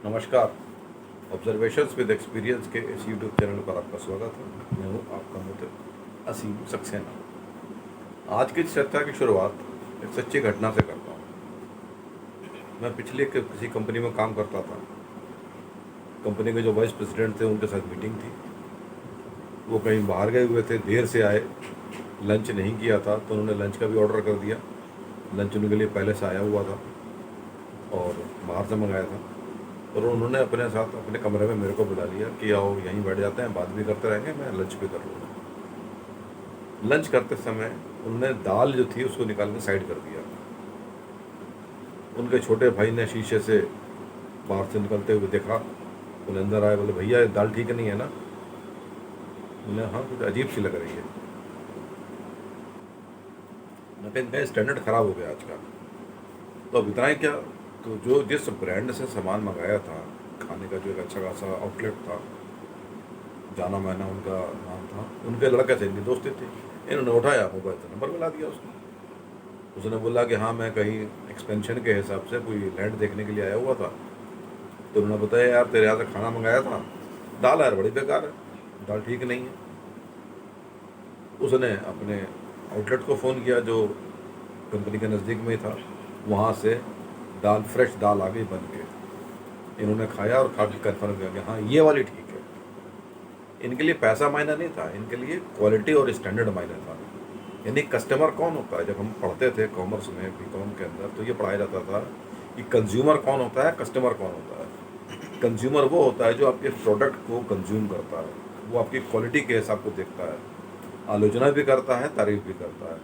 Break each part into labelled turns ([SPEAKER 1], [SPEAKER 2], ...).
[SPEAKER 1] नमस्कार। Observations with experience के इस यूट्यूब चैनल पर आपका स्वागत है। मैं हूँ आपका मित्र असीम सक्सेना। आज की चर्चा की शुरुआत एक सच्ची घटना से करता हूँ। मैं पिछले किसी कंपनी में काम करता था। कंपनी के जो वाइस प्रेसिडेंट थे उनके साथ मीटिंग थी। वो कहीं बाहर गए हुए थे, देर से आए, लंच नहीं किया था, तो उन्होंने लंच का भी ऑर्डर कर दिया। लंच उनके लिए पहले से आया हुआ था और बाहर से मंगाया था। और उन्होंने अपने साथ अपने कमरे में मेरे को बुला लिया कि आओ यहीं बैठ जाते हैं, बात भी करते रहेंगे, मैं लंच भी कर लूँगा। लंच करते समय उन्होंने दाल जो थी उसको निकाल के साइड कर दिया। उनके छोटे भाई ने शीशे से बाहर से निकलते हुए देखा। उन्हें अंदर आए, बोले भैया ये दाल ठीक नहीं है ना। उन्हें हाँ कुछ अजीब सी लग रही है। मैं कहा इनका स्टैंडर्ड ख़राब हो गया आज का। तो अब इतना ही क्या, तो जो जिस ब्रांड से सामान मंगाया था खाने का, जो एक अच्छा खासा आउटलेट था, जाना माना उनका नाम था, उनके लड़के से इनकी दोस्ती थी। इन्होंने उठाया, मोबाइल से नंबर मिला दिया उसने। उसने बोला कि हाँ मैं कहीं एक्सपेंशन के हिसाब से कोई लैंड देखने के लिए आया हुआ था। तो उन्होंने बताया यार तेरे यहाँ से खाना मंगाया था, दाल यार बड़ी बेकार है, दाल ठीक नहीं है। उसने अपने आउटलेट को फ़ोन किया जो कंपनी के नज़दीक में ही था। वहाँ से दाल, फ्रेश दाल आ गई बन के। इन्होंने खाया और खा के कन्फर्म किया कि हाँ ये वाली ठीक है। इनके लिए पैसा मायना नहीं था, इनके लिए क्वालिटी और स्टैंडर्ड मायना था। यानी कस्टमर कौन होता है, जब हम पढ़ते थे कॉमर्स में, बीकॉम के अंदर, तो ये पढ़ाया जाता था कि कंज्यूमर कौन होता है, कस्टमर कौन होता है। कंज्यूमर वो होता है जो आपके प्रोडक्ट को कंज्यूम करता है, वो आपकी क्वालिटी के हिसाब को देखता है, आलोचना भी करता है, तारीफ भी करता है,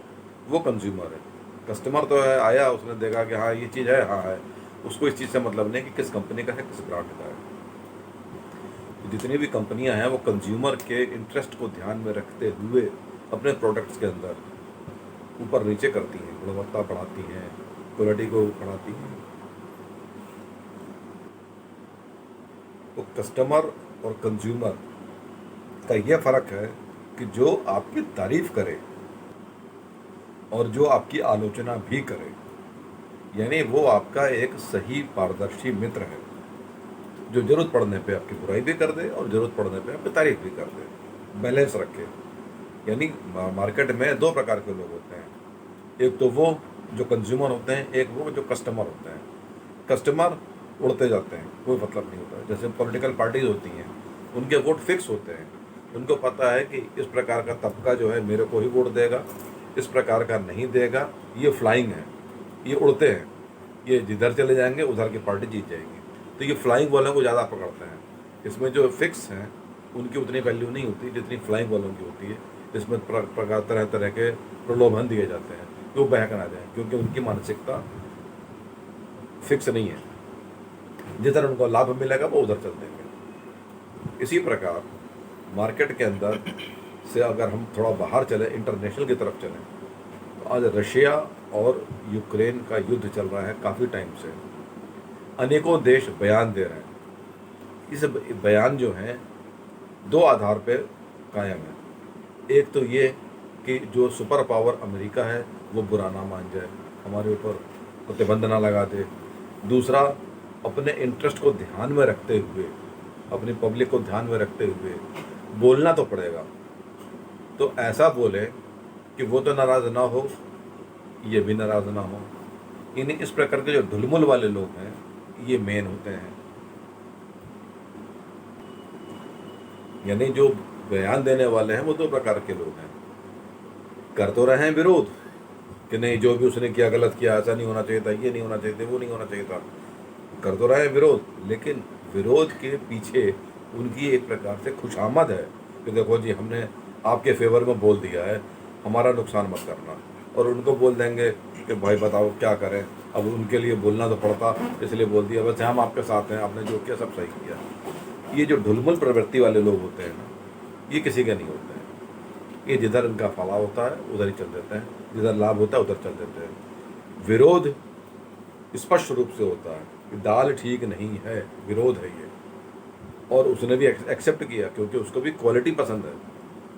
[SPEAKER 1] वो कंज्यूमर है। कस्टमर तो है, आया उसने देखा कि हाँ ये चीज़ है, हाँ है, उसको इस चीज़ से मतलब नहीं कि किस कंपनी का है, किस ब्रांड का है। तो जितनी भी कंपनियां हैं वो कंज्यूमर के इंटरेस्ट को ध्यान में रखते हुए अपने प्रोडक्ट्स के अंदर ऊपर नीचे करती हैं, गुणवत्ता बढ़ाती हैं, क्वालिटी को बढ़ाती हैं। तो कस्टमर और कंज्यूमर का यह फ़र्क है कि जो आपकी तारीफ करे और जो आपकी आलोचना भी करे, यानी वो आपका एक सही पारदर्शी मित्र है जो ज़रूरत पड़ने पे आपकी बुराई भी कर दे और ज़रूरत पड़ने पे आपकी तारीफ भी कर दे, बैलेंस रखे। यानी मार्केट में दो प्रकार के लोग होते हैं, एक तो वो जो कंज्यूमर होते हैं, एक वो जो कस्टमर होते हैं। कस्टमर उड़ते जाते हैं, कोई मतलब नहीं होता है। जैसे पॉलिटिकल पार्टीज होती हैं, उनके वोट फिक्स होते हैं। उनको पता है कि इस प्रकार का तबका जो है मेरे को ही वोट देगा, इस प्रकार का नहीं देगा। ये फ्लाइंग है, ये उड़ते हैं, ये जिधर चले जाएंगे उधर की पार्टी जीत जाएगी। तो ये फ्लाइंग वालों को ज़्यादा पकड़ते हैं। इसमें जो फिक्स हैं उनकी उतनी वैल्यू नहीं होती जितनी फ्लाइंग वालों की होती है। इसमें प्रकार तरह तरह के प्रलोभन दिए जाते हैं कि वो बहक ना जाए, क्योंकि उनकी मानसिकता फिक्स नहीं है। जिधर उनको लाभ मिलेगा वो उधर चल देंगे। इसी प्रकार मार्केट के अंदर से अगर हम थोड़ा बाहर चले, इंटरनेशनल की तरफ चलें, तो आज रशिया और यूक्रेन का युद्ध चल रहा है काफ़ी टाइम से। अनेकों देश बयान दे रहे हैं। इस बयान जो हैं दो आधार पे कायम है। एक तो ये कि जो सुपर पावर अमेरिका है वो बुरा ना मान जाए, हमारे ऊपर प्रतिबंध ना लगा दे। दूसरा, अपने इंटरेस्ट को ध्यान में रखते हुए, अपनी पब्लिक को ध्यान में रखते हुए बोलना तो पड़ेगा। तो ऐसा बोले कि वो तो नाराज़ ना हो, ये भी नाराज़ ना हो। इन्हीं इस प्रकार के जो ढुलमुल वाले लोग हैं ये मेन होते हैं। यानी जो बयान देने वाले हैं वो दो प्रकार के लोग हैं। कर तो रहे हैं विरोध कि नहीं जो भी उसने किया गलत किया, ऐसा नहीं होना चाहिए था, ये नहीं होना चाहिए था, वो नहीं होना चाहिए था। कर तो रहे हैं विरोध, लेकिन विरोध के पीछे उनकी एक प्रकार से खुशामद है कि देखो जी हमने आपके फेवर में बोल दिया है, हमारा नुकसान मत करना। और उनको बोल देंगे कि भाई बताओ क्या करें। अब उनके लिए बोलना तो पड़ता, इसलिए बोल दिया बस हम आपके साथ हैं, आपने जो किया सब सही किया। ये जो ढुलमुल प्रवृत्ति वाले लोग होते हैं ना, ये किसी के नहीं होते हैं। ये जिधर इनका फला होता है उधर ही चल देते हैं, जिधर लाभ होता है उधर चल देते हैं। विरोध स्पष्ट रूप से होता है कि दाल ठीक नहीं है, विरोध है ये। और उसने भी एक्सेप्ट किया क्योंकि उसको भी क्वालिटी पसंद है।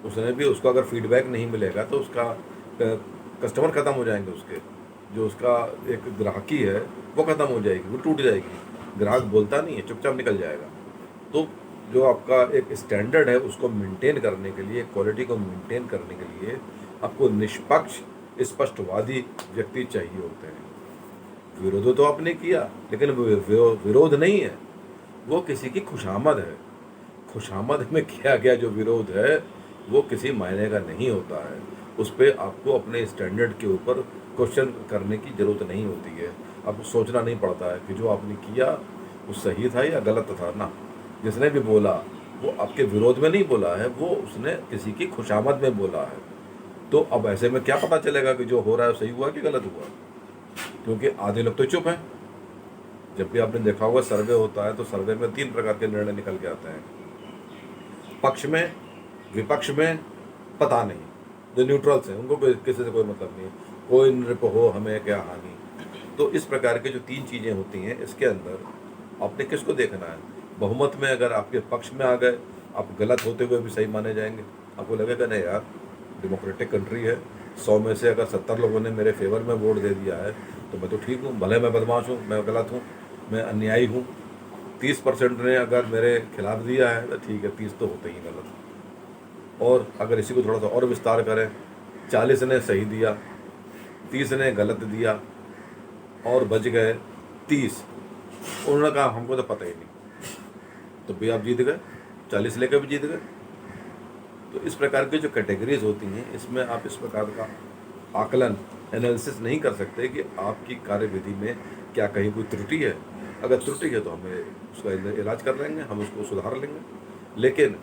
[SPEAKER 1] उसने भी, उसको अगर फीडबैक नहीं मिलेगा तो उसका कस्टमर ख़त्म हो जाएंगे, उसके जो उसका एक ग्राहकी है वो ख़त्म हो जाएगी, वो टूट जाएगी। ग्राहक बोलता नहीं है, चुपचाप निकल जाएगा। तो जो आपका एक स्टैंडर्ड है उसको मेंटेन करने के लिए, क्वालिटी को मेंटेन करने के लिए आपको निष्पक्ष स्पष्टवादी व्यक्ति चाहिए होते हैं। विरोध तो आपने किया, लेकिन वो विरोध नहीं है, वो किसी की खुशामद है। खुशामद में किया गया जो विरोध है वो किसी मायने का नहीं होता है। उस पर आपको अपने स्टैंडर्ड के ऊपर क्वेश्चन करने की ज़रूरत नहीं होती है। आपको सोचना नहीं पड़ता है कि जो आपने किया वो सही था या गलत था ना। जिसने भी बोला वो आपके विरोध में नहीं बोला है, वो उसने किसी की खुशामद में बोला है। तो अब ऐसे में क्या पता चलेगा कि जो हो रहा है सही हुआ कि गलत हुआ? क्योंकि आधे लोग तो चुप हैं। जब भी आपने देखा होगा सर्वे होता है तो सर्वे में 3 प्रकार के निर्णय निकल के आते हैं, पक्ष में, विपक्ष में, पता नहीं। जो न्यूट्रल्स हैं उनको किसी से कोई मतलब नहीं, कोई नृप हो हमें क्या हानि। तो इस प्रकार के जो 3 चीज़ें होती हैं, इसके अंदर आपने किसको देखना है? बहुमत में अगर आपके पक्ष में आ गए, आप गलत होते हुए भी सही माने जाएंगे। आपको लगेगा नहीं यार, डेमोक्रेटिक कंट्री है, 100 में से अगर 70 लोगों ने मेरे फेवर में वोट दे दिया है तो मैं तो ठीक हूँ, भले मैं बदमाश हूँ, मैं गलत हूँ, मैं अन्यायी हूँ। 30% ने अगर मेरे खिलाफ दिया है तो ठीक है, 30 तो होते ही गलत। और अगर इसी को थोड़ा सा और विस्तार करें, 40 ने सही दिया, 30 ने गलत दिया और बच गए 30। उन्होंने कहा हमको तो पता ही नहीं, तो भी आप जीत गए, 40 लेकर भी जीत गए। तो इस प्रकार की जो कैटेगरीज होती हैं, इसमें आप इस प्रकार का आकलन, एनालिसिस नहीं कर सकते कि आपकी कार्यविधि में क्या कहीं कोई त्रुटि है। अगर त्रुटि है तो हमें उसका इलाज कर लेंगे, हम उसको सुधार लेंगे। लेकिन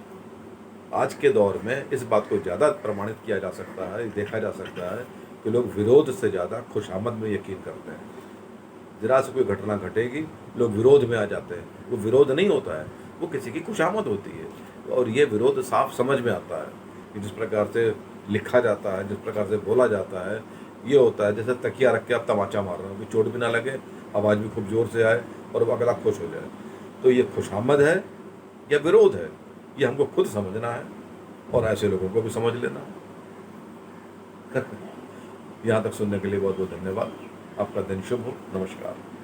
[SPEAKER 1] आज के दौर में इस बात को ज़्यादा प्रमाणित किया जा सकता है, देखा जा सकता है कि लोग विरोध से ज़्यादा खुशामद में यकीन करते हैं। जरा से कोई घटना घटेगी, लोग विरोध में आ जाते हैं। वो विरोध नहीं होता है, वो किसी की खुशामद होती है। और ये विरोध साफ समझ में आता है कि जिस प्रकार से लिखा जाता है, जिस प्रकार से बोला जाता है, ये होता है जैसे तकिया रख के आप तमाचा मार रहे हो कि चोट भी ना लगे, आवाज़ भी खूब ज़ोर से आए और अगला खुश हो जाए। तो ये खुशामद है या विरोध है, ये हमको खुद समझना है और ऐसे लोगों को भी समझ लेना है। यहाँ तक सुनने के लिए बहुत बहुत धन्यवाद। आपका दिन शुभ हो। नमस्कार।